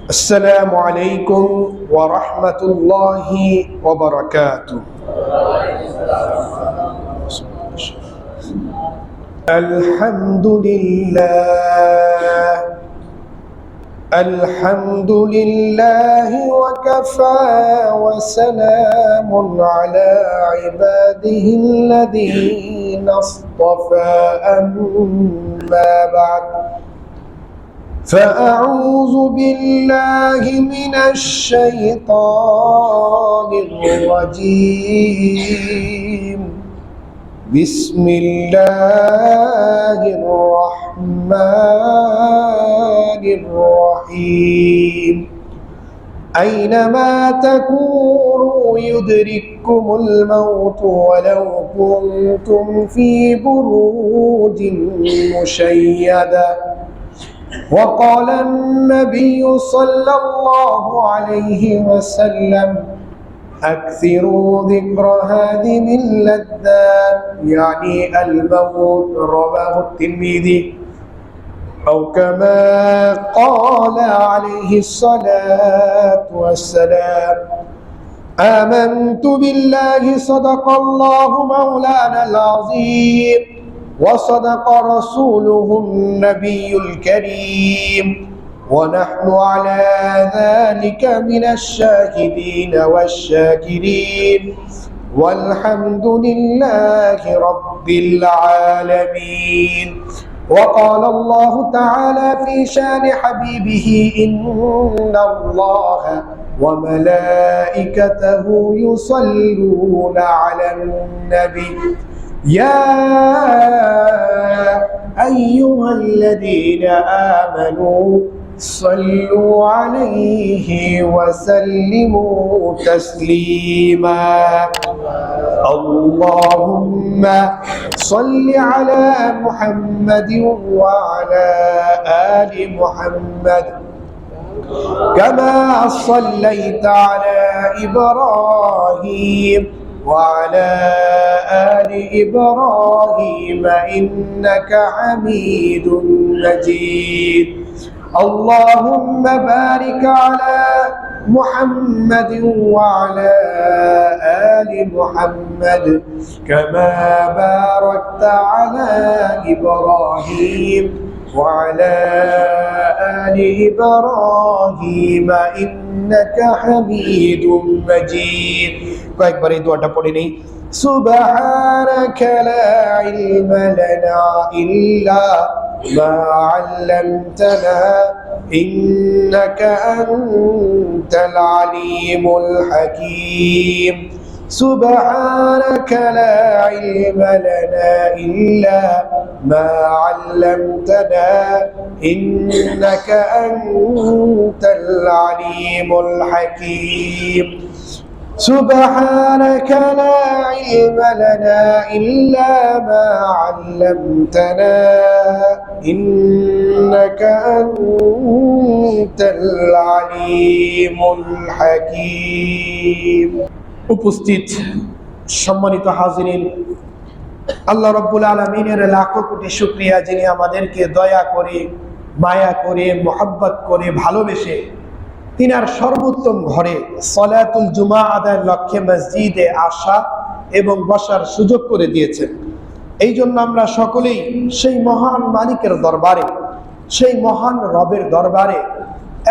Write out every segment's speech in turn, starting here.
السلام عليكم ورحمة الله وبركاته. الحمد لله الحمد لله وكفى وسلام على عباده الذين اصطفى أما بعد فأعوذ بالله من الشيطان الرجيم. بسم الله الرحمن الرحيم. أينما تكونوا يدرككم الموت ولو كنتم في بروج مشيدة. وقال النبي صلى الله عليه وسلم أكثروا ذكر هذه اللذات يعني الموت. رواه الترمذي أو كما قال عليه الصلاة والسلام. آمنت بالله صدق الله مولانا العظيم وصدق رسوله النبي الكريم ونحن على ذلك من الشاهدين والشاكرين والحمد لله رب العالمين. وقال الله تعالى في شان حبيبه إن الله وملائكته يصلون على النبي يا أيها الذين آمنوا صلوا عليه وسلموا تسليما. اللهم صل على محمد وعلى آل محمد كما صليت على إبراهيم وعلى آل إبراهيم إنك حميد مجيد. اللهم بارك على محمد وعلى آل محمد كما باركت على إبراهيم وعلى آل إبراهيم إنك حميد مجيد. কয়েকবার এই দোয়াটা পড়ে নেই। সুবহানাকা লা ইলমা লানা ইল্লা মা আল্লামতানা ইন্নাকা আনতাল আলিমুল হাকীম। সুবহানাকা লা ইলমা লানা ইল্লা মা আল্লামতানা ইন্নাকা আনতাল আলিমুল হাকীম। سبحانك لا علم لنا إلا ما علمتنا إنك أنت العليم الحكيم. উপস্থিত সম্মানিত হাজিরিন, আল্লাহ রাব্বুল আলামিনের লাখো কোটি শুকরিয়া যিনি আমাদেরকে দয়া করে মায়া করে মোহাব্বত করে ভালোবেসে তিনার সর্বোত্তম ঘরে সলাতুল জুমা আদায়ের লক্ষ্যে মসজিদে আসা এবং বসার সুযোগ করে দিয়েছেন। এই জন্য আমরা সকলেই সেই মহান মালিকের দরবারে, সেই মহান রবের দরবারে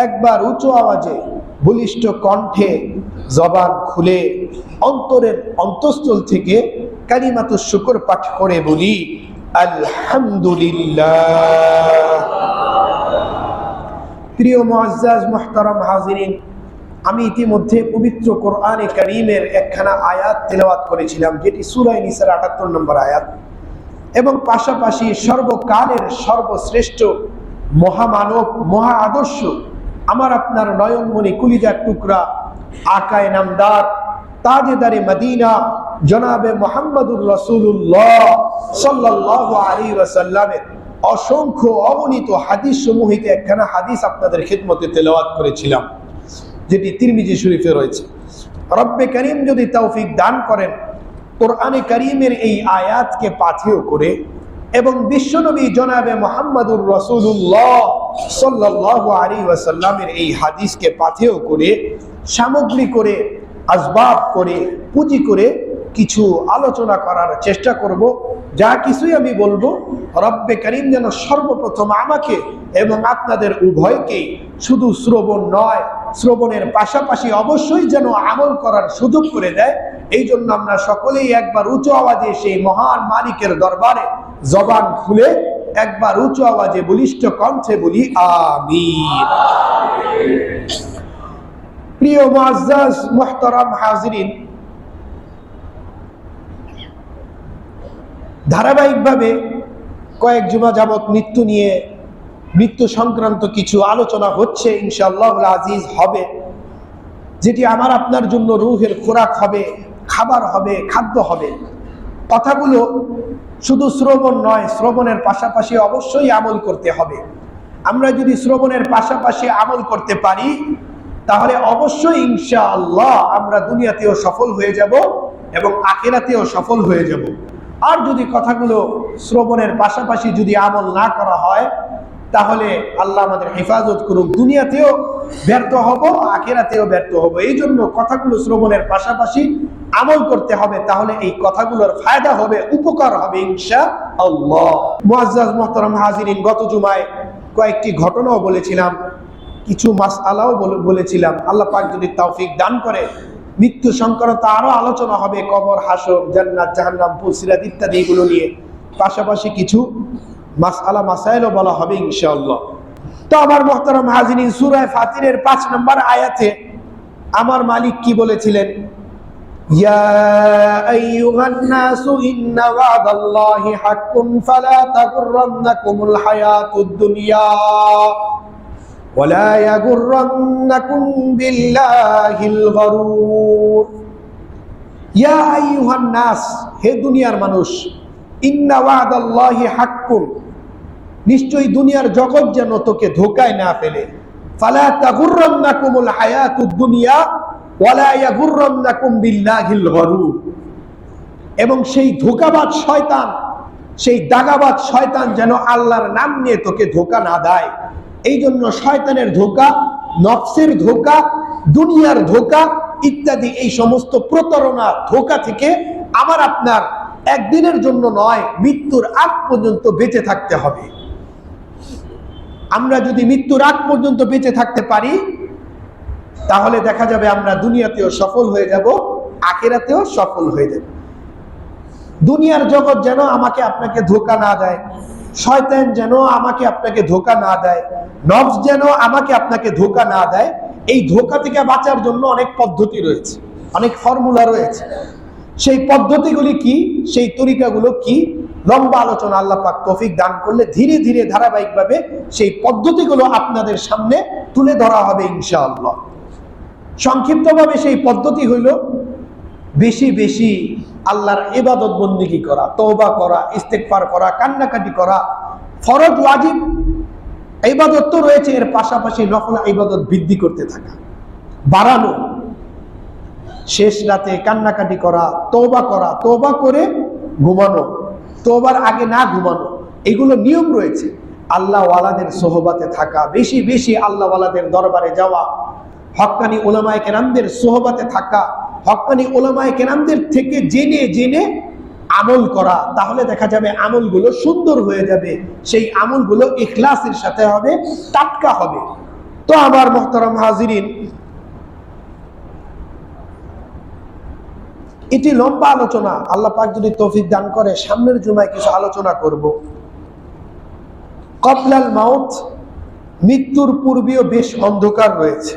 একবার উঁচু আওয়াজে বলিষ্ঠ কণ্ঠে জবান খুলে অন্তরের অন্তঃস্থল থেকে কালিমাতুশ শুকর পাঠ করে বলি আলহামদুলিল্লাহ। প্রিয় মুআজ্জাজ মুহতারাম হাজিরিন, আমি ইতিমধ্যে পবিত্র কোরআনে কারীমের একখানা আয়াত তেলাওয়াত করেছিলাম, যেটি সূরা নিসার ৭৮ নম্বর আয়াত, এবং পাশাপাশি সর্বকালের সর্বশ্রেষ্ঠ মহামানব মহা আদর্শ আমার আপনার নয়নমণি কুলিজার টুকরা আকায়ে নামদার তাজেদারে মদিনা জনাবে মুহাম্মদুর রাসূলুল্লাহ সাল্লাল্লাহু আলাইহি ওয়াসাল্লামের অসংখ্য অগণিত হাদিস সমূহিত একখানা হাদিস আপনাদের খিদমতে তেলাওয়াত করেছিলাম, যেটি তিরমিজি শরীফে রয়েছে। রব্বে করিম যদি তৌফিক দান করেন, কোরআনে কারীমের এই আয়াতকে পাথেয় করে এবং বিশ্বনবী জনাবে মুহাম্মদুর রাসূলুল্লাহ সাল্লাল্লাহু আলাইহি ওয়াসাল্লামের এই হাদিসকে পাথেয় করে, সামগ্রী করে, আসবাব করে, পুঁজি করে কিছু আলোচনা করার চেষ্টা করব। যা কিছুই আমি বলবো, রব্বে কারীম যেন সর্বপ্রথম আমাকে এবং আপনাদের উভয়কেই শুধু শ্রবণ নয়, শ্রবণের পাশাপাশি অবশ্যই যেন আমল করার সুযোগ করে দেয়। এই জন্য আমরা সকলেই একবার উঁচু আওয়াজে সেই মহান মালিকের দরবারে জবান খুলে একবার উঁচু আওয়াজে বলিষ্ঠ কণ্ঠে বলি আমিন। প্রিয় মুআজ্জাজ মুহতারাম হাজিরিন, ধারাবাহিকভাবে কয়েক জুমা যাবত মৃত্যু সংক্রান্ত কিছু আলোচনা হচ্ছে, ইনশাআল্লাহ আজিজ হবে, যেটি আমার আপনার জন্য রূহের খোরাক হবে, খাবার হবে, খাদ্য হবে। কথাগুলো শুধু শ্রবণ নয়, শ্রবণের পাশাপাশি অবশ্যই আমল করতে হবে। আমরা যদি শ্রবণের পাশাপাশি আমল করতে পারি তাহলে অবশ্যই ইনশাআল্লাহ আমরা দুনিয়াতেও সফল হয়ে যাব এবং আখিরাতেও সফল হয়ে যাব। আর যদি কথাগুলো শ্রবণের পাশাপাশি যদি আমল না করা হয় তাহলে আল্লাহ আমাদের হেফাজত করুক, দুনিয়াতেও ব্যর্থ হব, আখিরাতেও ব্যর্থ হব। এই জন্য কথাগুলো শ্রবণের পাশাপাশি আমল করতে হবে, তাহলে এই কথাগুলোর ফায়দা হবে, উপকার হবে ইনশাআল্লাহ। মুআজ্জাজ মুহতারাম হাজিরিন, গত জুমায় কয়েকটি ঘটনাও বলেছিলাম, কিছু মাসআলাও বলেছিলাম। আল্লাহ পাক যদি তৌফিক দান করে মৃত্যু সংক্রান্ত আরো আলোচনা হবে, কবর, হাসর, জান্নাত, জাহান্নাম, পুলসিরাত ইত্যাদি এগুলো নিয়ে। পাশাপাশি কিছু মাসআলা মাসাইলও বলা হবে ইনশাআল্লাহ। তো আমার মুহতারাম হাজিরিন, সূরা ফাতিরের 5 নম্বর আয়াতে আমার মালিক কি বলেছিলেন? ইয়া আইয়ুহান নাসু ইন্না ওয়াদাল্লাহি হাক্কুন ফালা তাগুররান্নাকুমুল হায়াতুদ দুনিয়া ওয়ালা ইয়াগুররান্নাকুম বিল্লাহিল গরুর। ইয়া আইয়ুহান নাস, হে দুনিয়ার মানুষ, ইন্না ওয়াদাল্লাহি হাক্কুন, নিশ্চয়ই দুনিয়ার জগৎ যেন তোকে ধোঁকায় না ফেলে। ফালা তাগুররান্নাকুমুল হায়াতুদ দুনিয়া ওয়ালা ইয়াগুররান্নাকুম বিল্লাহিল গরুর, এবং সেই ধোঁকাবাজ শয়তান, সেই দাগাবাজ শয়তান যেন আল্লাহর নাম নিয়ে তোকে ধোঁকা না দেয়। এই জন্য শয়তানের ধোঁকা, নফসের ধোঁকা, দুনিয়ার ধোঁকা ইত্যাদি এই সমস্ত প্রতারণা, ধোঁকা থেকে আমার আপনার একদিনের জন্য নয়, মৃত্যুর আগ পর্যন্ত বেঁচে থাকতে হবে। আমরা যদি মৃত্যুর আগ পর্যন্ত বেঁচে থাকতে পারি তাহলে দেখা যাবে আমরা দুনিয়াতেও সফল হয়ে যাব, আখিরাতেও সফল হয়ে যাব। দুনিয়ার জগৎ যেন আমাকে আপনাকে ধোঁকা না দেয়, শয়তান যেন আমাকে আপনাকে ধোঁকা না দেয়, নফস যেন আমাকে আপনাকে ধোঁকা না দেয়। এই ধোঁকা থেকে বাঁচার জন্য অনেক পদ্ধতি রয়েছে, অনেক ফর্মুলা রয়েছে। সেই পদ্ধতিগুলি কি, সেই তরিকাগুলো কি, লম্বা আলোচনা আল্লাহ পাক তৌফিক দান করলে ধীরে ধীরে ধারাবাহিকভাবে সেই পদ্ধতিগুলো আপনাদের সামনে তুলে ধরা হবে ইনশাআল্লাহ। সংক্ষিপ্তভাবে সেই পদ্ধতি হইল বেশি বেশি আল্লাহর ইবাদত বন্দেগী করা, তওবা করা, ইস্তেগফার করা, কান্নাকাটি করা। ফরজ ওয়াজিব ইবাদত তো রয়েছে, এর পাশাপাশি নফল ইবাদত বৃদ্ধি করতে থাকা, বাড়ানো। শেষ রাতে কান্নাকাটি করা, তওবা করে ঘুমানো, তওবার আগে না ঘুমানো, এগুলো নিয়ম রয়েছে। আল্লাহ ওয়ালাদের সোহবাতে থাকা, বেশি বেশি আল্লাহ ওয়ালাদের দরবারে যাওয়া, হক্কানি উলামায়ে কেরামদের সোহবাতে থাকা, হক্কানি উলামায়ে কেরামদের থেকে জেনে জেনে আমল করা, তাহলে দেখা যাবে আমলগুলো সুন্দর হয়ে যাবে। সেই আমলগুলো ইখলাসের সাথে হবে, টাটকা হবে। তো আমার মুহতারাম হাজিরিন, এটি লম্বা আলোচনা, আল্লাহ পাক যদি তৌফিক দান করে সামনের জুমায় কিছু আলোচনা করব। কবলাল মাউত, মৃত্যুর পূর্বেও বেশ অন্ধকার রয়েছে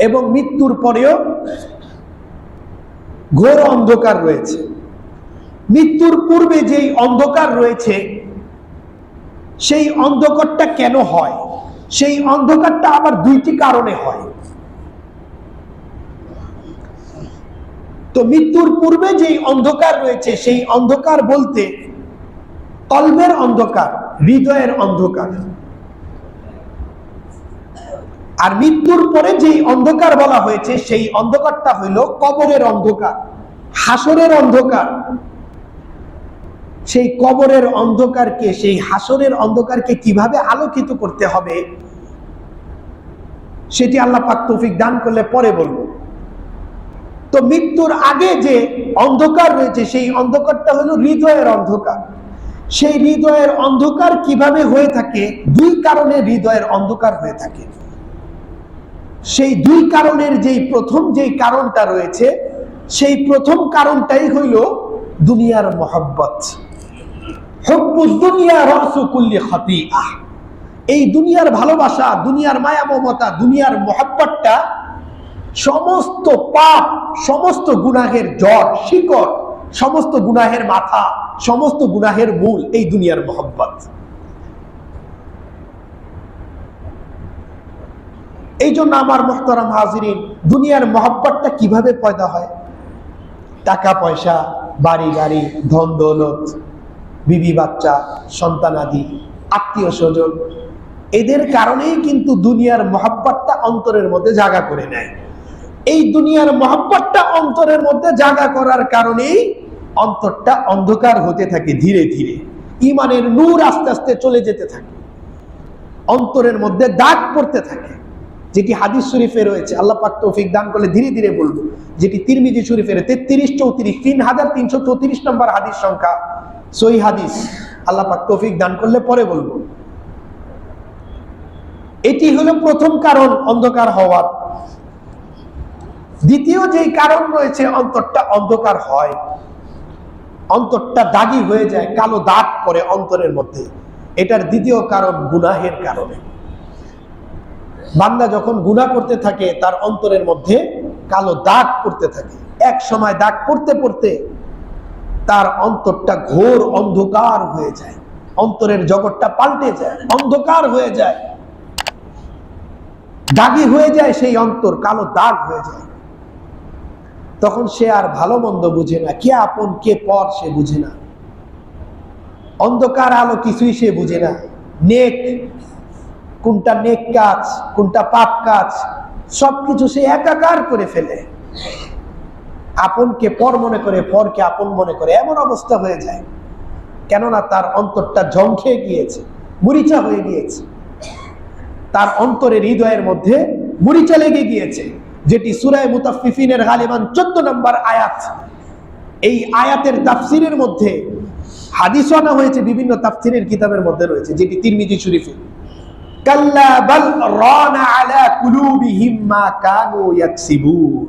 এবং মৃত্যুর পরেও ঘোর অন্ধকার রয়েছে। মৃত্যুর পূর্বে যেই অন্ধকার রয়েছে সেই অন্ধকারটা কেন হয়? সেই অন্ধকারটা আবার দুইটি কারণে হয়। তো মৃত্যুর পূর্বে যেই অন্ধকার রয়েছে সেই অন্ধকার বলতে কলবের অন্ধকার, হৃদয়ের অন্ধকার। আর মৃত্যুর পরে যেই অন্ধকার বলা হয়েছে সেই অন্ধকারটা হইল কবরের অন্ধকার, হাসরের অন্ধকার। সেই কবরের অন্ধকারকে, সেই হাসরের অন্ধকারকে কিভাবে আলোকিত করতে হবে সেটি আল্লাহ পাক তৌফিক দান করলে পরে বলবো। তো মৃত্যুর আগে যে অন্ধকার রয়েছে সেই অন্ধকারটা হলো হৃদয়ের অন্ধকার। সেই হৃদয়ের অন্ধকার কিভাবে হয়ে থাকে? দুই কারণে হৃদয়ের অন্ধকার হয়ে থাকে। সেই দুই কারণের প্রথম কারণটা রয়েছে, সেই প্রথম কারণটাই হইল দুনিয়ার মহব্বত। হুব্বুদ দুনিয়া রাসু কুল্লি খাতিআহ। এই দুনিয়ার ভালোবাসা, দুনিয়ার মায়া মমতা, দুনিয়ার মহব্বতটা সমস্ত পাপ, সমস্ত গুনাহের জড়, শিকড়, সমস্ত গুনাহের মাথা, সমস্ত গুনাহের মূল এই দুনিয়ার মহব্বত। এই জন্য আমার মুহতারাম হাজিরিন, দুনিয়ার মহব্বতটা কিভাবে পয়দা হয়? টাকা পয়সা, বাড়ি গাড়ি, ধন দৌলত, বিবি বাচ্চা, সন্তানাদি, আত্মীয় স্বজন, এদের কারণেই কিন্তু দুনিয়ার মহব্বতটা অন্তরের মধ্যে জায়গা করে নেয়। এই দুনিয়ার মহব্বতটা অন্তরের মধ্যে জায়গা করার কারণেই অন্তরটা অন্ধকার হতে থাকে। ধীরে ধীরে ঈমানের নূর আস্তে আস্তে চলে যেতে থাকে, অন্তরের মধ্যে দাগ পড়তে থাকে, যেটি হাদিস শরীফে রয়েছে। আল্লাহ পাক তৌফিক দান করলে ধীরে ধীরে বলবো, যেটি তিরমিজি শরীফের 3334 নম্বর হাদিস সংখ্যা, সহিহ হাদিস। আল্লাহ পাক তৌফিক দান করলে পরে বলবো। এটি হলো প্রথম কারণ অন্ধকার হওয়ার। দ্বিতীয় যে কারণ রয়েছে অন্তরটা অন্ধকার হয়, অন্তরটা দাগী হয়ে যায়, কালো দাগ পড়ে অন্তরের মধ্যে, এটার দ্বিতীয় কারণ গুনাহের কারণে। বান্দা যখন গুনাহ করতে থাকে তার অন্তরের মধ্যে কালো দাগ পড়তে থাকে। এক সময় দাগ পড়তে পড়তে তার অন্তরটা ঘোর অন্ধকার হয়ে যায়, অন্তরের জগৎটা পাল্টে যায়, অন্ধকার হয়ে যায়, দাগী হয়ে যায়, সেই অন্তর কালো দাগ হয়ে যায়। তখন সে আর ভালো মন্দ বুঝে না, কে আপন কে পর সে বুঝে না, অন্ধকার আলো কিছুই সে বুঝে না। নেক কোনটা নেক কাজ, কোনটা পাপ কাজ, সবকিছু সে একাকার করে ফেলে। আপনকে পর মনে করে, পরকে আপন মনে করে, এমন অবস্থা হয়ে যায়। কেননা তার অন্তরটা জং খেয়ে গিয়েছে, মরিচা হয়ে গিয়েছে, তার অন্তরের হৃদয়ের মধ্যে মরিচা লেগে গিয়েছে, যেটি সূরা মুতাফফিফিনের গালিবান 14 নম্বর আয়াত। এই আয়াতের তাফসিরের মধ্যে হাদিস আনা হয়েছে, বিভিন্ন তাফসিরের কিতাবের মধ্যে রয়েছে, যেটি তিরমিজি শরীফে। কাল্লা বাল রানা আলা কুলুবিহিম মা কানু ইয়াকসিবুন।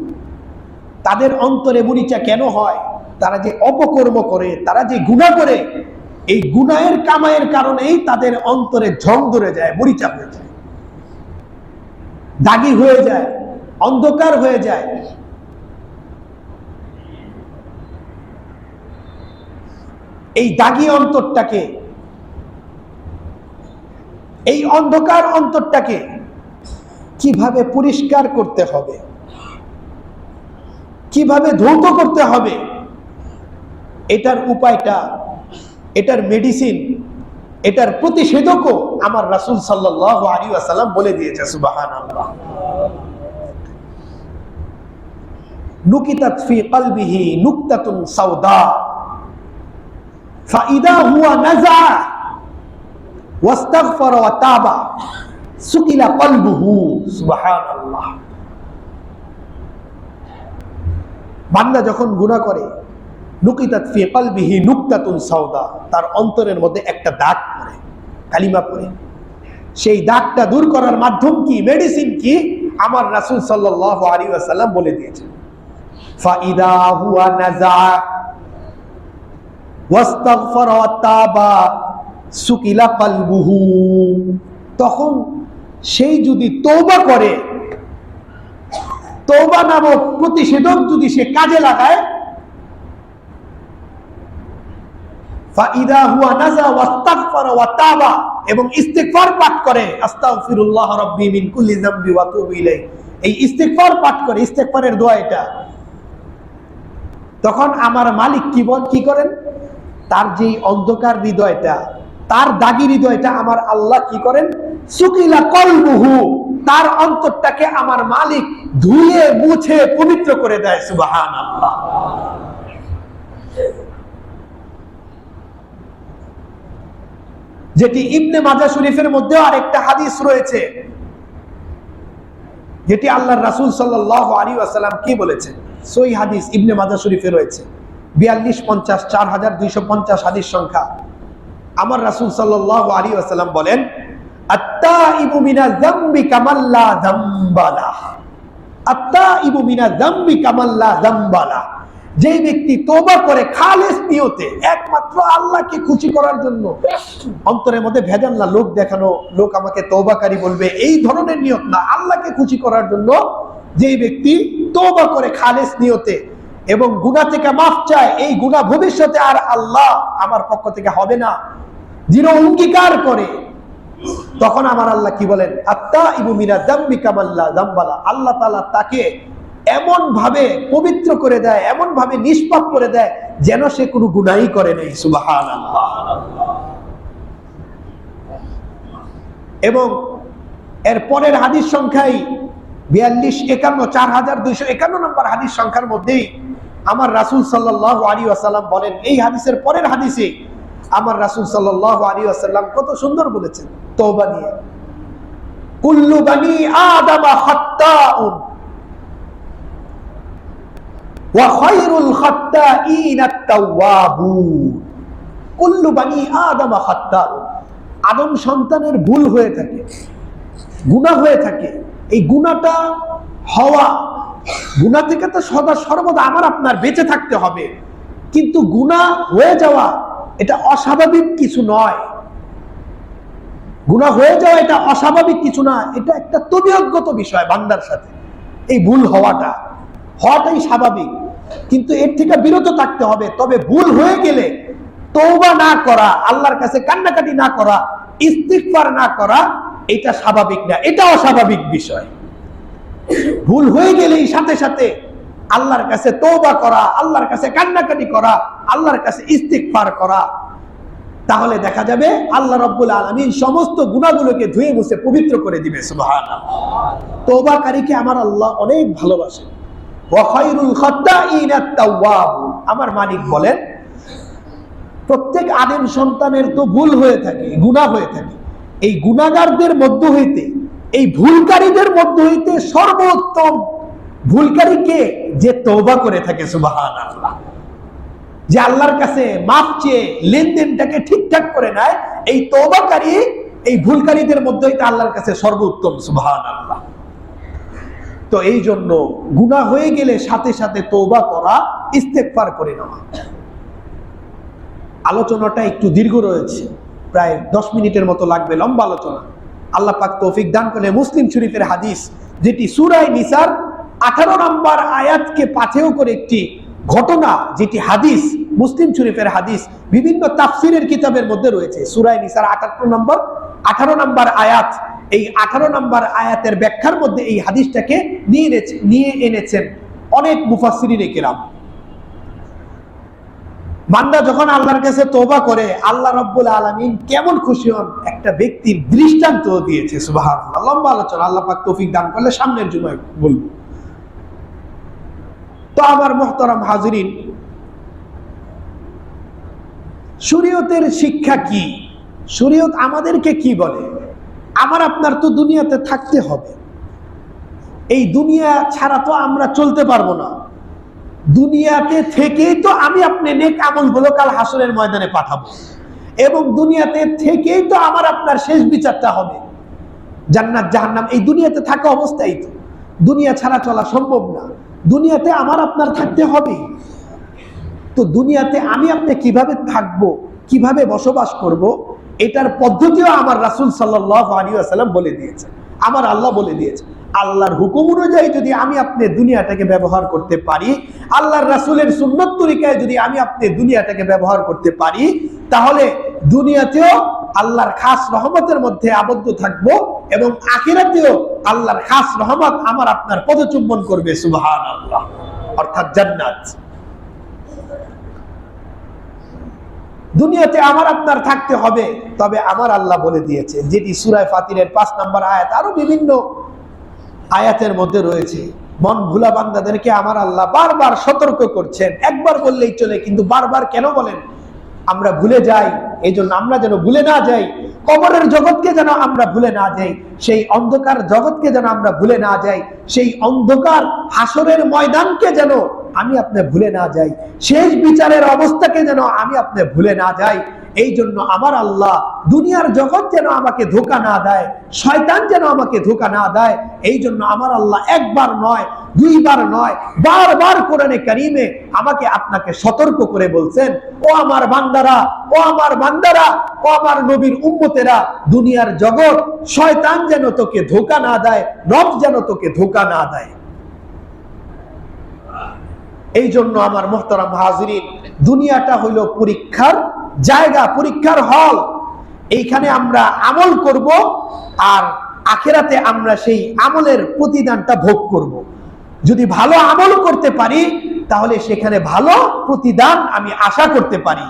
তাদের অন্তরে মরিচা কেন হয়? তারা যে অপকর্ম করে, তারা যে গুনাহ করে, এই গুনাহের কামাইয়ের কারণেই তাদের অন্তরে ঝং ধরে যায়, মরিচা হয়ে যায়, দাগী হয়ে যায়, অন্ধকার হয়ে যায়। এই দাগী অন্তরটাকে, এই অন্ধকার অন্তরটাকে কিভাবে পরিষ্কার করতে হবে, কিভাবে ধৌত করতে হবে, এটার উপায়টা, এটার মেডিসিন, এটার প্রতিষেধকও আমার রাসূল সাল্লাল্লাহু আলাইহি ওয়াসাল্লাম বলে দিয়েছে। সুবহানাল্লাহ। নুকিতাত ফি কলবিহি নুকতাতুন সাওদা ফাইদা হুয়া নাযা ওয়াস্তাগফারা ওয়া তাবা সুকিলা কলবুহু। সুবহানাল্লাহ। বান্দা যখন গুনাহ করে, নুকিতাত ফি কলবিহি নুকতাতুন সাওদা, তার অন্তরের মধ্যে একটা দাগ পড়ে, কালিমা পড়ে। সেই দাগটা দূর করার মাধ্যম কি, মেডিসিন কি, আমার রাসূল সাল্লাল্লাহু আলাইহি ওয়াসাল্লাম বলে দিয়েছেন। ফাইদা হুয়া নাযা ওয়াস্তাগফারা ওয়া তাবা সুকিলা কলবুহু। তখন সেই যদি তওবা করে, তওবা নামক প্রতিষেধক যদি সে কাজে লাগায়, ফাইদা হুয়া নাযা ওয়াস্তাগফারা ওয়া তাবা, এবং ইস্তিগফার পাঠ করে, আস্তাগফিরুল্লাহ রাব্বি মিন কুল্লি যামবি ওয়া আতুবু ইলাইহি, এই ইস্তিগফার পাঠ করে, ইস্তিগফারের দোয়া এটা, তখন আমার মালিক কি করেন? তার যে অন্ধকার হৃদয়টা, তার দাগী হৃদয়টা আমার আল্লাহ কি করেন? সুকিলা কলবুহু, তার অন্তরটাকে আমার মালিক ধুয়ে মুছে পবিত্র করে দেয়। সুবহানাল্লাহ। যেটি ইবনে মাজাহ শরীফের মধ্যেও আরেকটা হাদিস রয়েছে, যেটি আল্লাহর রাসূল সাল্লাল্লাহু আলাইহি ওয়াসাল্লাম কি বলেছেন। সহিহ হাদিস ইবনে মাজাহ শরীফে রয়েছে 4250 4250 হাদিস সংখ্যা। আমার রাসূল সাল্লাল্লাহু আলাইহি ওয়াসাল্লাম বলেন, আত-তাইবু মিনাজ যামবি কামান লা যামবা লাহ, আত-তাইবু মিনাজ যামবি কামান লা যামবা লাহ। যে ব্যক্তি তওবা করে খালেস নিয়তে, একমাত্র আল্লাহকে খুশি করার জন্য, অন্তরের মধ্যে ভেজাল না, লোক দেখানো, লোক আমাকে তওবাকারী বলবে, এই ধরনের নিয়ত না, আল্লাহকে খুশি করার জন্য যে ব্যক্তি তওবা করে খালেস নিয়তে এবং গুনাহ থেকে মাফ চায়, এই গুনাহ ভবিষ্যতে আর আল্লাহ আমার পক্ষ থেকে হবে না, যিনি অঙ্গীকার করে, তখন আমার আল্লাহ কি বলেন, আত-তাইবু মিনাজ যামবি কামান লা যামবা লাহ। আল্লাহ তাআলা তাকে এমন ভাবে পবিত্র করে দেয়, এমন ভাবে নিষ্পাপ করে দেয় যেন সে কোনো গুনাহই করে নাই। সুবহানাল্লাহ। এবং এর পরের হাদিস সংখ্যায় 4251 নম্বর হাদিস সংখ্যার মধ্যেই আমার রাসূল সাল্লাল্লাহু আলাইহি ওয়াসাল্লাম বলেন, এই হাদিসের পরের হাদিসে আমার রাসূল সাল্লাল্লাহু আলাইহি ওয়াসাল্লাম কত সুন্দর বলেছেন তওবা নিয়ে। কুল্লু বানি আদম খাত্তাউন ওয়া খায়রুল খাত্তাইন আত-তাওয়াবুন। কুল্লু বানি আদম খাত্তাউন, আদম সন্তানের ভুল হয়ে থাকে, গুনাহ হয়ে থাকে। এই গুনাহটা হওয়া, গুনাহ থেকে তো সদা সর্বদা আমার আপনার বেঁচে থাকতে হবে, কিন্তু গুনাহ হয়ে যাওয়া এটা অস্বাভাবিক কিছু নয়। গুনাহ হয়ে যাওয়া এটা অস্বাভাবিক কিছু না, এটা একটা তবিয়তগত বিষয় বান্দার সাথে। এই ভুল হওয়াটাই স্বাভাবিক, কিন্তু এর থেকে বিরত থাকতে হবে। তবে ভুল হয়ে গেলে তওবা না করা, আল্লাহর কাছে কান্নাকাটি না করা, ইস্তিগফার না করা, এটা স্বাভাবিক না, এটা অস্বাভাবিক বিষয়। ভুল হয়ে গেলেই সাথে সাথে আল্লাহর কাছে তওবা করা, আল্লাহর কাছে কান্নাকাটি করা, আল্লাহর কাছে ইস্তিগফার করা, তাহলে দেখা যাবে আল্লাহ রাব্বুল আলামিন সমস্ত গুনাহগুলোকে ধুয়ে মুছে পবিত্র করে দিবে। সুবহানাল্লাহ। তওবাকারীকে আমার আল্লাহ অনেক ভালোবাসে। ওয়া খায়রুল খাত্তাইন আত-তাওয়াবুন। আমার মালিক বলেন, প্রত্যেক আদম সন্তানের তো ভুল হয়ে থাকে, গুনাহ হয়ে থাকে। এই গুনাহগারদের মধ্য হইতে, এই ভুলকারীদের মধ্য হইতে সর্বোত্তম ভুলকারী কে? যে তওবা করে থাকে। সুবহানাল্লাহ। যে আল্লাহর কাছে মাফ চেয়ে লেনদেনটাকে ঠিকঠাক করে নেয়, এই তওবাকারী এই ভুলকারীদের মধ্যে হইতে আল্লাহর কাছে সর্বোত্তম। সুবহানাল্লাহ। তো এই জন্য গুনাহ হয়ে গেলে সাথে সাথে তওবা করা, ইস্তেগফার করে নেওয়া। আলোচনাটা একটু দীর্ঘ রয়েছে, প্রায় 10 মিনিটের মতো লাগবে, লম্বা আলোচনা। আল্লাহ পাক তৌফিক দান করলে মুসলিম শরীফের হাদিস, যেটি সূরা নিসার 18 নম্বর আয়াতকে পাথেয় করে একটি ঘটনা, যেটি হাদিস, মুসলিম শরীফের হাদিস, বিভিন্ন তাফসিরের কিতাবের মধ্যে রয়েছে। সূরা নিসার 18 নম্বর আয়াত, এই 18 নম্বর আয়াতের ব্যাখ্যার মধ্যে এই হাদিসটাকে নিয়ে এনেছেন অনেক মুফাসসিরিনে কেরাম। বান্দা যখন আল্লাহর কাছে তওবা করে, আল্লাহ রাব্বুল আলামিন কেমন খুশি হন একটা ব্যক্তির দৃষ্টান্ত দিয়েছে। সুবহানাল্লাহ। লম্বা আলোচনা, আল্লাহ পাক তৌফিক দান করলে সামনের জুমায় বলবো। তো আমার মুহতারাম হাজিরিন, শরীয়তের শিক্ষা কি? শরীয়ত আমাদেরকে কি বলে? আমার আপনার তো দুনিয়াতে থাকতে হবে, এই দুনিয়া ছাড়া তো আমরা চলতে পারবো না। দুনিয়াতে থেকেই তো আমি আপনি নেক আমলগুলো কাল হাসরের ময়দানে পাঠাবো, এবং দুনিয়াতে থেকেই তো আমার আপনার শেষ বিচারটা হবে, জান্নাত জাহান্নাম। এই দুনিয়াতে থাকা অবস্থায় তো, দুনিয়া ছাড়া চলা সম্ভব না। দুনিয়াতে আমার আপনার থাকতে হবে। তো দুনিয়াতে আমি আপনি কিভাবে থাকবো, কিভাবে বসবাস করব, এটার পদ্ধতিও আমার রাসূল সাল্লাল্লাহু আলাইহি ওয়াসাল্লাম বলে দিয়েছেন, আমার আল্লাহ বলে দিয়েছেন। আল্লাহর হুকুম অনুযায়ী যদি আমি আপনি দুনিয়াটাকে ব্যবহার করতে পারি, আল্লাহর রাসূলের সুন্নাত তরিকায় যদি আমি আপনি দুনিয়াটাকে ব্যবহার করতে পারি, তাহলে দুনিয়াতেও আল্লাহর খাস রহমতের মধ্যে আবদ্ধ থাকবো, এবং আখিরাতেও আল্লাহর খাস রহমত আমার আপনার পদচুম্বন করবে। সুবহানাল্লাহ। অর্থাৎ জান্নাত। দুনিয়াতে আমার আপনার থাকতে হবে, তবে আমার আল্লাহ বলে দিয়েছে, যেটি সূরা ফাতিরের 5 নম্বর আয়াত, আরো বিভিন্ন আয়াতের মধ্যে রয়েছে। মন ভুলা বান্দাদেরকে আমার আল্লাহ বারবার সতর্ক করছেন। একবার বললেই চলে, কিন্তু বারবার কেন বলেন? আমরা ভুলে যাই, এই জন্য আমরা যেন ভুলে না যাই, কবরের জগৎকে যেন আমরা ভুলে না যাই, সেই অন্ধকার জগৎকে যেন আমরা ভুলে না যাই, সেই অন্ধকার হাসরের ময়দানকে যেন আমি আপনি ভুলে না যাই, শেষ বিচারের অবস্থাকে যেন আমি আপনি ভুলে না যাই। এই জন্য আমার আল্লাহ দুনিয়ার জগৎ যেন আমাকে ধোঁকা না দেয়, শয়তান যেন আমাকে ধোঁকা না দেয়, এই জন্য আমার আল্লাহ একবার নয়, দুইবার নয়, বারবার কোরআনে কারীমে আমাকে আপনাকে সতর্ক করে বলছেন, ও আমার বান্দারা, ও আমার বান্দারা, ও আমার নবীর উম্মতেরা, দুনিয়ার জগৎ শয়তান যেন তোকে ধোঁকা না দেয়, নফস যেন তোকে ধোঁকা না দেয়। এই জন্য আমার মুহতারাম হাজিরিন, দুনিয়াটা হইল পরীক্ষার জায়গা, পরীক্ষার হল। এইখানে আমরা আমল করব, আর আখিরাতে আমরা সেই আমলের প্রতিদানটা ভোগ করব। যদি ভালো আমল করতে পারি তাহলে সেখানে ভালো প্রতিদান আমি আশা করতে পারি,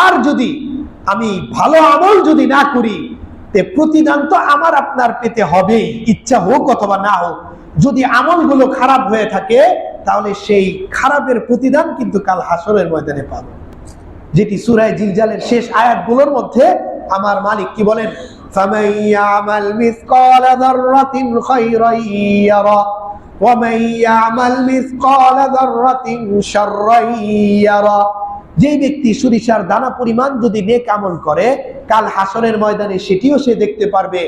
আর যদি আমি ভালো আমল যদি না করি তে প্রতিদান তো আমার আপনার পেতে হবেই, ইচ্ছা হোক অথবা না হোক। যদি আমলগুলো খারাপ হয়ে থাকে তাহলে সেই খারাপের প্রতিদান কিন্তু কাল হাসরের ময়দানে পাবো, যেটি সূরা জিলজালের শেষ আয়াতগুলোর মধ্যে আমার মালিক কি বলেন, ফামান ইয়ামাল মিসকালা যাররাতিন খায়রান ইয়ারা ওয়া মান ইয়ামাল মিসকালা যাররাতিন শাররান ইয়ারা। যে ব্যক্তি সরিষার দানা পরিমাণ যদি নেক আমল করে কাল হাসরের ময়দানে সেটিও সে দেখতে পারবে।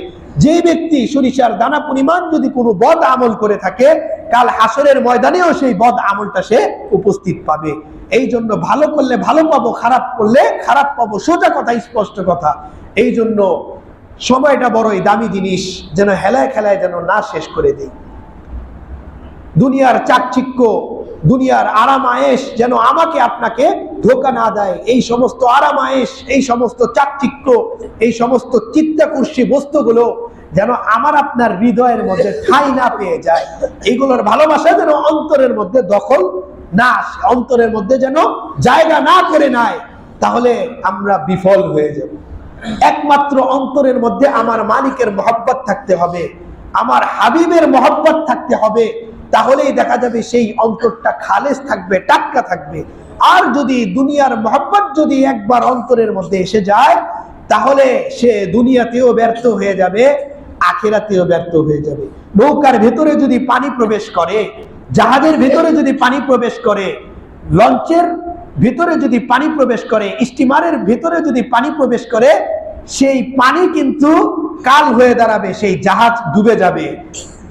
যে ব্যক্তি সরিষার দানা পরিমাণ যদি কোনো বদ আমল করে থাকে কাল হাসরের ময়দানেও সেই বদ আমলটা সে উপস্থিত পাবে। এই জন্য ভালো করলে ভালো পাবো, খারাপ করলে খারাপ পাবো, সোজা কথা, স্পষ্ট কথা। এই জন্য সময়টা বড়ই দামি জিনিস, যেন হেলায় খেলায় যেন না শেষ করে দেই। দুনিয়ার চাকচিক্য, দুনিয়ার আরাম আয়েশ যেন আমাকে আপনাকে ধোঁকা না দেয়। এই সমস্ত আরাম আয়েশ, এই সমস্ত চাকচিক্য, এই সমস্ত চিত্তাকর্ষী বস্তুগুলো যেন আমার আপনার হৃদয়ের মধ্যে ঠাঁই না পেয়ে যায়। এগুলোর ভালোবাসা যেন অন্তরের মধ্যে দখল না আসে, অন্তরের মধ্যে যেন জায়গা না করে নেয়, তাহলে আমরা বিফল হয়ে যাব। একমাত্র অন্তরের মধ্যে আমার মালিকের মহব্বত থাকতে হবে, আমার হাবিবের মহব্বত থাকতে হবে, তাহলেই দেখা যাবে সেই অন্তরটা খালেস থাকবে, টাটকা থাকবে। আর যদি দুনিয়ার মহব্বত যদি একবার অন্তরের মধ্যে এসে যায় তাহলে সে দুনিয়াতেও ব্যর্থ হয়ে যাবে, আখিরাতেও ব্যর্থ হয়ে যাবে। নৌকার ভেতরে যদি পানি প্রবেশ করে, জাহাজের ভেতরে যদি পানি প্রবেশ করে, লঞ্চের ভিতরে যদি পানি প্রবেশ করে, স্টিমারের ভিতরে যদি পানি প্রবেশ করে, সেই পানি কিন্তু কাল হয়ে দাঁড়াবে, সেই জাহাজ ডুবে যাবে,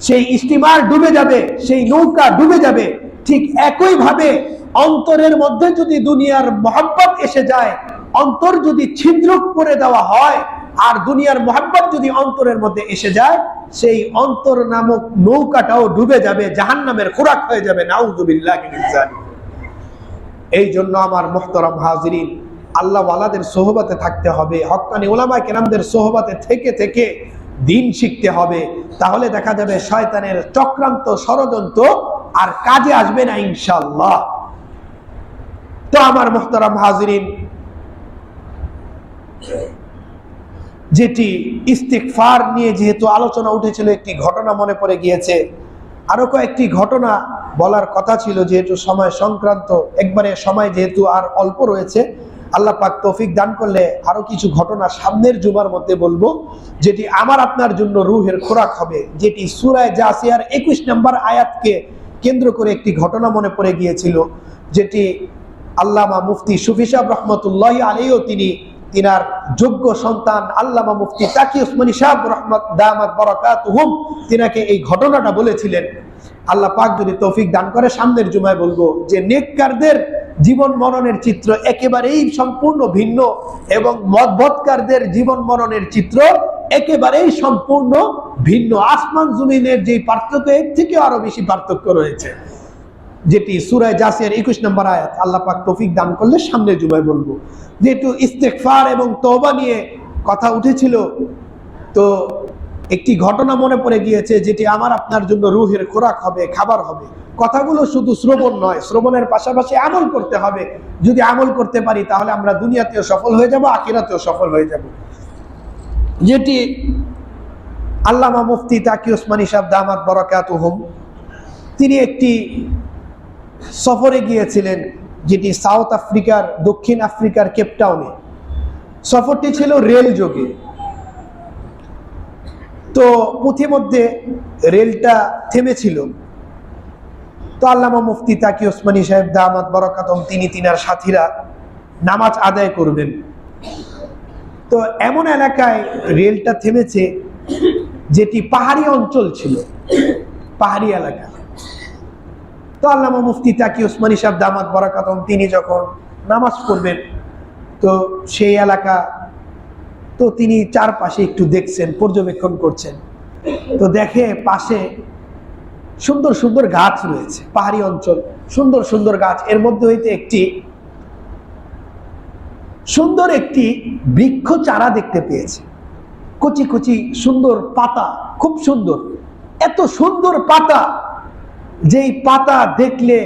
সেই স্টিমার ডুবে যাবে, সেই নৌকা ডুবে যাবে। ঠিক একই ভাবে অন্তরের মধ্যে যদি দুনিয়ার মহব্বত এসে যায়, অন্তর যদি ছিদ্র করে দেওয়া হয়, আর দুনিয়ার মহব্বত যদি অন্তরের মধ্যে এসে যায়, সেই অন্তর নামক নৌকাটাও ডুবে যাবে, জাহান্নামের খোরাক হয়ে যাবে। নাউযুবিল্লাহি মিন যালিক। এই জন্য আমার মুহতারাম হাজিরিন, আল্লাহ ওয়ালাদের সোহবতে থাকতে হবে, হক্কানি উলামায়ে কেরামদের সোহবতে থেকে থেকে দিন শিখতে হবে। তাহলে দেখা যাবে শয়তানের চক্রান্ত, ষড়যন্ত্র আর কাজে আসবে না ইনশাআল্লাহ। তো আমার মুহতারাম হাজিরিন, যেটি ইস্তিগফার নিয়ে যেহেতু আলোচনা উঠেছিল, একটি ঘটনা মনে পড়ে গিয়েছে। আরো কয়েকটি ঘটনা বলার কথা ছিল, যেহেতু সময় সংক্রান্ত, একবারে সময় যেহেতু আর অল্প রয়েছে, আল্লাহ পাক তৌফিক দান করলে আরো কিছু ঘটনা সামনের জুমার মধ্যে বলবো, যেটি আমার আপনার জন্য রুহের খোরাক হবে। যেটি সূরা জাসিয়ার 21 নম্বর আয়াতকে কেন্দ্র করে একটি ঘটনা মনে পড়ে গিয়েছিল, যেটি আল্লামা মুফতি শফি সাহেব রহমতুল্লাহি আলাইহিও তিনার যোগ্য সন্তান আল্লামা মুফতি তাকি উসমানী সাহেব রহমত দামাত বারাকাতুহুম তিনাকে এই ঘটনাটা বলেছিলেন। আল্লাহ পাক যদি তৌফিক দান করে সামনের জুমায় বলবো যে নেককারদের জীবন মরণের চিত্র একেবারেই সম্পূর্ণ ভিন্ন, এবং মদবৎকারদের জীবন মরণের চিত্র একেবারেই সম্পূর্ণ ভিন্ন। আসমান জমিনের যে পার্থক্য, এর থেকে আরো বেশি পার্থক্য রয়েছে, যেটি সূরা জাসিয়ার 21 নম্বর আয়াত। আল্লাহ পাক তৌফিক দান করলে সামনের জুমায় বলবো। যেহেতু ইস্তেগফার এবং তওবা নিয়ে কথা উঠেছিল, তো একটি ঘটনা মনে পড়ে গিয়েছে, যেটি আমার আপনার জন্য রুহের খোরাক হবে, খাবার হবে। কথাগুলো শুধু শ্রবণ নয়, শ্রবণের পাশাপাশি আমল করতে হবে। যদি আমল করতে পারি তাহলে আমরা দুনিয়াতেও সফল হয়ে যাব, আখিরাতেও সফল হয়ে যাব। যেটি আল্লামা মুফতি তাকি উসমানী সাহেব দামাত বারাকাতুহুম তিনি একটি সফরে গিয়েছিলেন, যেটি সাউথ আফ্রিকার, দক্ষিণ আফ্রিকার কেপটাউনে। সফরটি ছিল রেল যোগে। তো পথিমধ্যে রেলটা থেমেছিল। তো আল্লামা মুফতি তাকি ওসমানী সাহেব দামাত বরকাতুহুম তিনি তিনার সাথীরা নামাজ আদায় করবেন। তো এমন এলাকায় রেলটা থেমেছে যেটি পাহাড়ি অঞ্চল ছিল, পাহাড়ি এলাকা। তো আল্লামা মুফতি তাকি ওসমানী সাহেব দামাত বরকাতুহুম তিনি যখন নামাজ পড়বেন, তো সেই এলাকা তো তিনি চারপাশে একটু দেখছেন, পর্যবেক্ষণ করছেন। তো দেখে পাশে সুন্দর সুন্দর গাছ রয়েছে, পাহাড়ি অঞ্চল, সুন্দর সুন্দর গাছ। এর মধ্যে হইতে একটি সুন্দর একটি বৃক্ষ চারা দেখতে পেয়েছে, কচি কচি সুন্দর পাতা, খুব সুন্দর, এত সুন্দর পাতা যেই পাতা দেখলে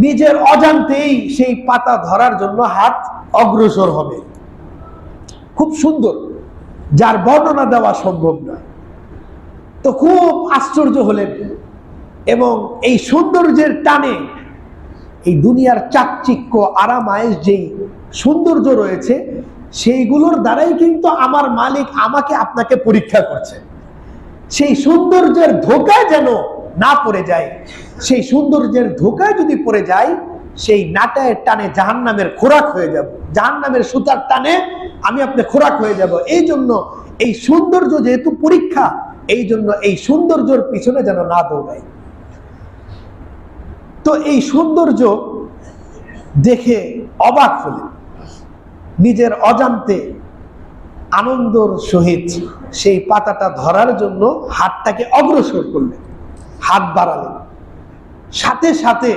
নিজের অজান্তেই সেই পাতা ধরার জন্য হাত অগ্রসর হবে। খুব সুন্দর, যার বর্ণনা দেওয়া সম্ভব নয়। তো খুব আশ্চর্য হলেন এবং এই সৌন্দর্যের টানে এই দুনিয়ার চাকচিক্য আরাম আয়েশ যেই সৌন্দর্য রয়েছে সেইগুলোর দ্বারাই কিন্তু আমার মালিক আমাকে আপনাকে পরীক্ষা করছে। সেই সৌন্দর্যের ধোঁকায় যেন না পড়ে যায়, সেই সৌন্দর্যের ধোঁকায় যদি পড়ে যায় সেই নাটায়ের টানে জাহান্নামের খোরাক হয়ে যাব, জাহান্নামের সুতার টানে আমি আপনি খোরাক হয়ে যাব। এই জন্য এই সৌন্দর্য যেহেতু পরীক্ষা, এই জন্য এই সৌন্দর্যের পিছনে যেন না দৌড়াই। তো এই সৌন্দর্য দেখে অবাক হলেন, নিজের অজান্তে আনন্দর সহিত সেই পাতাটা ধরার জন্য হাতটাকে অগ্রসর করলেন, হাত বাড়ালেন। সাথে সাথে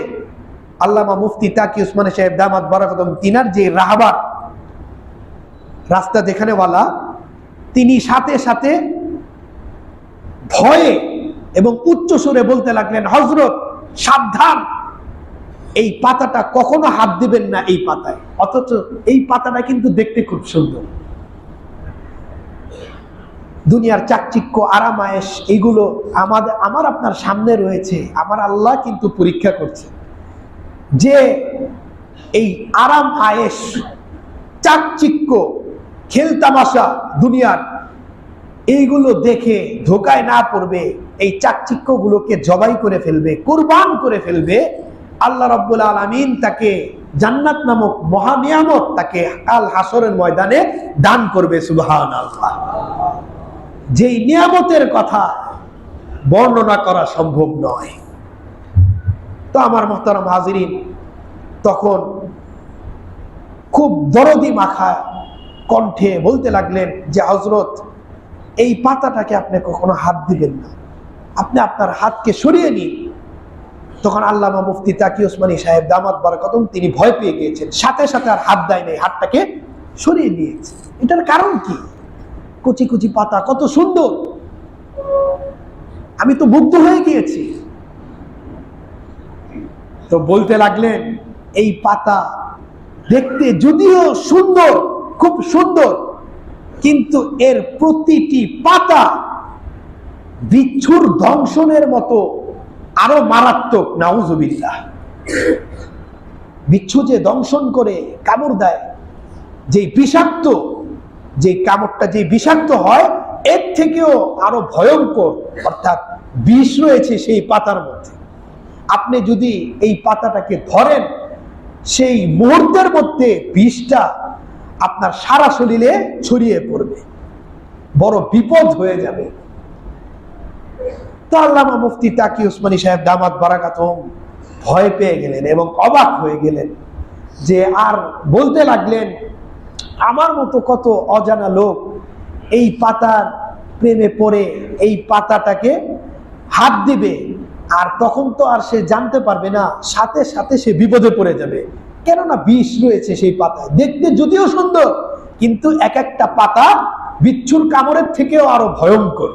আল্লামা মুফতি তাকি ওসমানী সাহেব দামাত বরকাতুহুম তিনার যে রাহবার, রাস্তা দেখানেওয়ালা, তিনি সাথে সাথে ভয়ে এবং উচ্চ সুরে বলতে লাগলেন, হযরত সাবধান, এই পাতাটা কখনো হাত দিবেন না এই পাতায়। অথচ এই পাতাটা কিন্তু দেখতে খুব সুন্দর। দুনিয়ার চাকচিক্য আরাম আয়েশ এইগুলো আমার আপনার সামনে রয়েছে, আমার আল্লাহ কিন্তু পরীক্ষা করছে যে এই আরাম আয়েশ, চাকচিক্য, খেলতামাশা দুনিয়ার এইগুলো দেখে ধোকায় না পড়বে, এই চাকচিক্য গুলোকে জবাই করে ফেলবে, কুরবান করে ফেলবে। আল্লাহ রাব্বুল আলামিন তাকে জান্নাত নামক মহা নিয়ামত তাকে কাল হাসরের ময়দানে দান করবে। সুবহানাল্লাহ। যেই নিয়ামতের কথা বর্ণনা করা সম্ভব নয়। তো আমার মুহতারাম হাজিরিন, তখন খুব দরদি মাখা কণ্ঠে বলতে লাগলেন যে হযরত, এই পাতাটাকে আপনি কখনো হাত দিবেন না, আপনি আপনার হাতকে সরিয়ে নিন। তখন আল্লামা মুফতি তাকি ওসমানী সাহেব দামাত বরকাতুহুম তিনি ভয় পেয়ে গিয়েছেন, সাথে সাথে আর হাত দেয় নাই, হাতটাকে সরিয়ে নিয়েছে। এটার কারণ কি? কচি কচি পাতা, কত সুন্দর, আমি তো মুগ্ধ হয়ে গিয়েছি। তো বলতে লাগলেন, এই পাতা দেখতে যদিও সুন্দর, খুব সুন্দর, কিন্তু এর প্রতিটি পাতা বিচ্ছুর দংশনের মতো আরো মারাত্মক। নাউজুবিল্লাহ। বিচ্ছু যে দংশন করে কামড় দেয়, যে বিষাক্ত, যে কামড়টা যে বিষাক্ত হয়, এর থেকেও আরো ভয়ঙ্কর, অর্থাৎ বিষ রয়েছে সেই পাতার মধ্যে। আপনি যদি এই পাতাটাকে ধরেন, সেই মুহূর্তের মধ্যে বিষটা আপনার সারা শরীরে ছড়িয়ে পড়বে, বড় বিপদ হয়ে যাবে। তো আল্লামা মুফতি তাকি ওসমানী সাহেব দামাত বরকাতুহুম ভয় পেয়ে গেলেন এবং অবাক হয়ে গেলেন, যে আর বলতে লাগলেন, আমার মতো কত অজানা লোক এই পাতার প্রেমে পড়ে এই পাতাটাকে হাত দিবে, আর তখন তো আর সে জানতে পারবে না, সাথে সাথে সে বিপদে পড়ে যাবে। কেননা বিষ রয়েছে সেই পাতায়, দেখতে যদিও সুন্দর, কিন্তু এক একটা পাতা বিচ্ছুর কামড়ের থেকেও আরো ভয়ঙ্কর।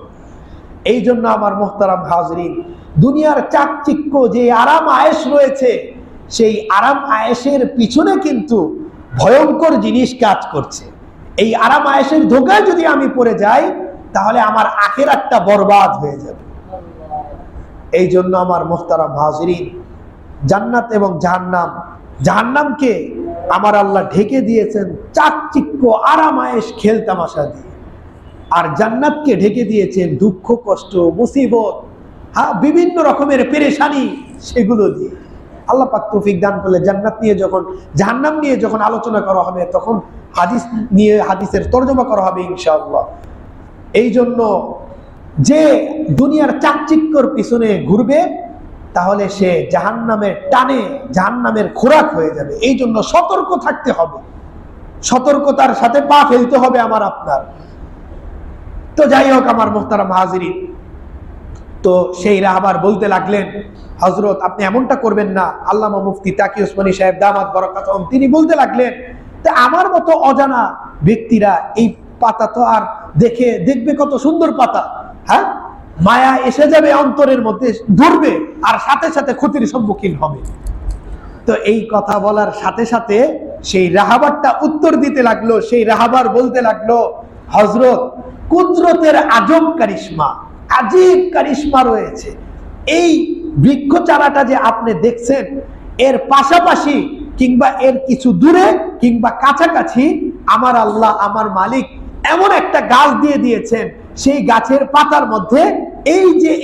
এই জন্য আমার মুহতারাম হাজরিন, দুনিয়ার চাকচিক্য যে আরাম আয়েশ রয়েছে, সেই আরাম আয়েশের পিছনে কিন্তু ভয়ঙ্কর জিনিস কাজ করছে। এই আরাম আয়েশের ধোঁকায় যদি আমি পড়ে যাই, তাহলে আমার আখিরাতটা বরবাদ হয়ে যাবে। এই জন্য আমার মুহতারাম হাজরিন, জান্নাত এবং জাহান্নাম, জাহান্নামকে আমার আল্লাহ ঢেকে দিয়েছেন চাকচিক্য আরাম আয়েশ খেলতামাশা দিয়ে। আর জান্নাতকে ঢেকে দিয়েছেন দুঃখ, কষ্ট, মুসিবত, বিভিন্ন রকমের পেরেশানি, সেগুলো দিয়ে। আল্লাহ পাক তৌফিক দান করলে জান্নাত নিয়ে যখন, জাহান্নাম নিয়ে যখন আলোচনা করা হবে, তখন হাদিস নিয়ে হাদিসের তরজমা করা হবে ইনশাআল্লাহ। এই জন্য যে দুনিয়ার চাকচিক্যর পিছনে ঘুরবে, তাহলে সে জাহান্নামের টানে, জাহান্নামের খোরাক হয়ে যাবে। এই জন্য সতর্ক থাকতে হবে, সতর্কতার সাথে পা ফেলতে হবে আমার আপনার। তো যাই হোক আমার মুহতারাম হাজিরিন, তো সেই রাহবার বলতে লাগলেন, হযরত আপনি এমনটা করবেন না। আল্লামা মুফতি তাকি উসমানী সাহেব দামাত বরকাতুহুম তিনি বলতে লাগলেন, তা আমার মতো অজানা ব্যক্তিরা এই পাতা তো আর দেখবে কত সুন্দর পাতা, হ্যাঁ, মায়া এসে যাবে অন্তরের মধ্যে, ধরবে, আর সাথে সাথে ক্ষতির সম্মুখীন হবে। তো এই কথা বলার সাথে সাথে সেই রাহাবারটা উত্তর দিতে লাগলো। সেই রাহাবার বলতে লাগলো, হযরত কুদরতের আজব কারিশমা, আজীব কারিশমা রয়েছে। এই বৃক্ষ চারাটা যে আপনি দেখছেন, এর পাশাপাশি কিংবা এর কিছু দূরে কিংবা কাছাকাছি আমার আল্লাহ, আমার মালিক এমন একটা গাছ দিয়ে দিয়েছেন, সেই গাছের পাতার মধ্যে,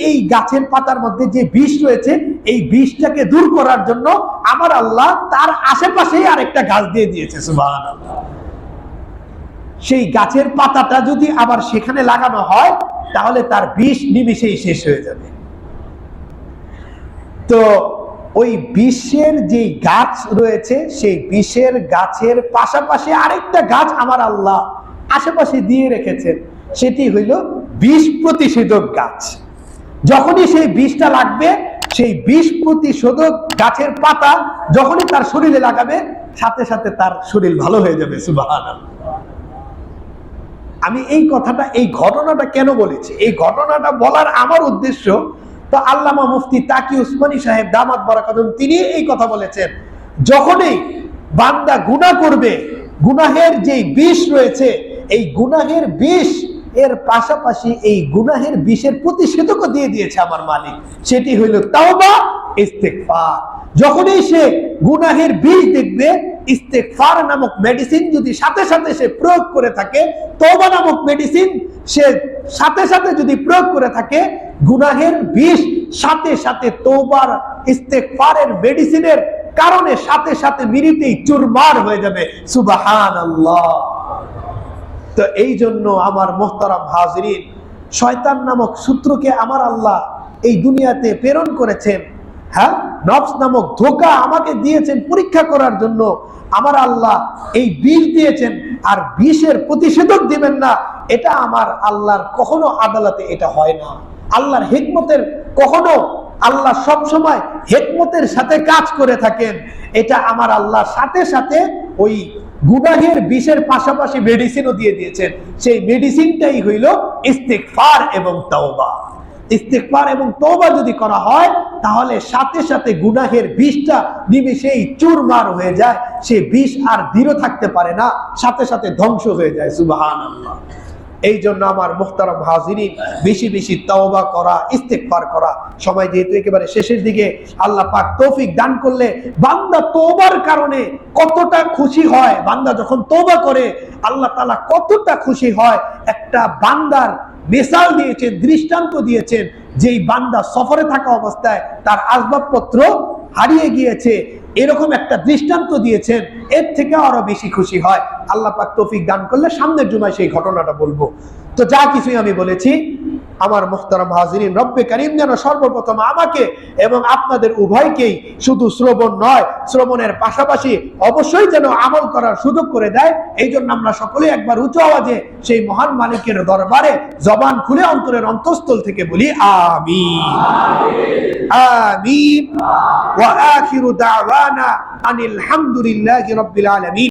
এই গাছের পাতার মধ্যে যে বিষ রয়েছে, এই বিষটাকে দূর করার জন্য আমার আল্লাহ তার আশেপাশেই আরেকটা গাছ দিয়ে দিয়েছে। সুবহানাল্লাহ। সেই গাছের পাতাটা যদি আবার সেখানে লাগানো হয়, তাহলে তার বিষ নিমিষেই শেষ হয়ে যাবে। তো ওই বিষের যে গাছ রয়েছে, সেই বিষের গাছের পাশাপাশি আরেকটা গাছ আমার আল্লাহ আশেপাশে দিয়ে রেখেছেন, সেটি হইল বিষ প্রতিষেধক গাছ। যখনই সেই বিষটা লাগবে, সেই বিষ প্রতিষেধক গাছের পাতা যখনই তার শরীরে লাগাবে, সাথে সাথে তার শরীর ভালো হয়ে যাবে। সুবহানাল্লাহ। আমি এই কথাটা, এই ঘটনাটা কেন বলেছি, এই ঘটনাটা বলার আমার উদ্দেশ্য, তো আল্লামা মুফতি তাকি উসমানী সাহেব দামাত বরকাতুহুম তিনি এই কথা বলেছেন, যখনই বান্দা গুনাহ করবে, গুনাহের যে বিষ রয়েছে, এই গুনাহের বিষ এর পাশাপাশি এই গুনাহের বিষের প্রতিষেধকও দিয়ে দিয়েছে আমার মালিক, সেটি হইল তাওবা, ইস্তেগফার। যখনই সে গুনাহের বিষ দেখবে, ইস্তেগফার নামক মেডিসিন যদি সাথে সাথে সে প্রয়োগ করে থাকে, তওবা নামক মেডিসিন সে সাথে সাথে যদি প্রয়োগ করে থাকে, গুনাহের বিষ সাথে সাথে তওবার ইস্তেগফারের মেডিসিনের কারণে সাথে সাথে মিনিটেই চুরমার হয়ে যাবে। সুবহানাল্লাহ। তো এই জন্য আমার মুহতারাম হাজিরিন, শয়তান নামক সূত্রকে আমার আল্লাহ এই দুনিয়াতে প্রেরণ করেছেন, হ্যাঁ, নফস নামক ধোঁকা আমাকে দিয়েছেন পরীক্ষা করার জন্য। আমার আল্লাহ এই বিষ দিয়েছেন, আর বিষের প্রতিষেধক দিবেন না, এটা আমার আল্লাহর কখনো আদালতে এটা হয় না। আল্লাহর হিকমতের কখনো, আল্লাহ সব সময় হিকমতের সাথে কাজ করে থাকেন। এটা আমার আল্লাহ সাথে সাথে ওই গুনাহের বিষের পাশাপাশি মেডিসিনও দিয়ে দিয়েছেন। সেই মেডিসিনটাই হইল ইস্তেগফার এবং তওবা। ইস্তেগফার এবং তওবা যদি করা হয়, তাহলে সাথে সাথে গুনাহের বিষটা নিমেষেই চুরমার হয়ে যায়। সে বিষ আর দৃঢ় থাকতে পারে না, সাথে সাথে ধ্বংস হয়ে যায়। সুবহানাল্লাহ। এই জন্য আমার মুহতারাম হাজিরিন, বেশি বেশি তওবা করা, ইস্তেগফার করা। সময় যেহেতু একেবারে শেষের দিকে, আল্লাহ পাক তৌফিক দান করলে বান্দা তওবার কারণে কতটা খুশি হয়, বান্দা যখন তওবা করে আল্লাহ তাআলা কতটা খুশি হয়। একটা বান্দার মিসাল দিয়েছেন, দৃষ্টান্ত দিয়েছেন, যেই বান্দা সফরে থাকা অবস্থায় তার আসবাবপত্র হারিয়ে গিয়েছে, এরকম একটা দৃষ্টান্ত দিয়েছেন, এর থেকে আরো বেশি খুশি হয়। আল্লাহ পাক তৌফিক দান করলে সামনের জুমায় সেই ঘটনাটা বলবো। তো যা কিছুই আমি বলেছি, আমার মুহতারাম হাজিরিন, রব্বে কারীম যেন সর্বপ্রথম আমাকে এবং আপনাদের উভয়কেই শুধু শ্রবণ নয়, শ্রবণের পাশাপাশি অবশ্যই যেন আমল করার সুযোগ করে দেয়। এই জন্য আমরা সকলে একবার উঁচু আওয়াজে সেই মহান মালিকের দরবারে জবান খুলে অন্তরের অন্তঃস্থল থেকে বলি আমিন, আমিন। ওয়া আখিরু দাওয়ানা আনিল হামদুলিল্লাহি রাব্বিল আলামিন।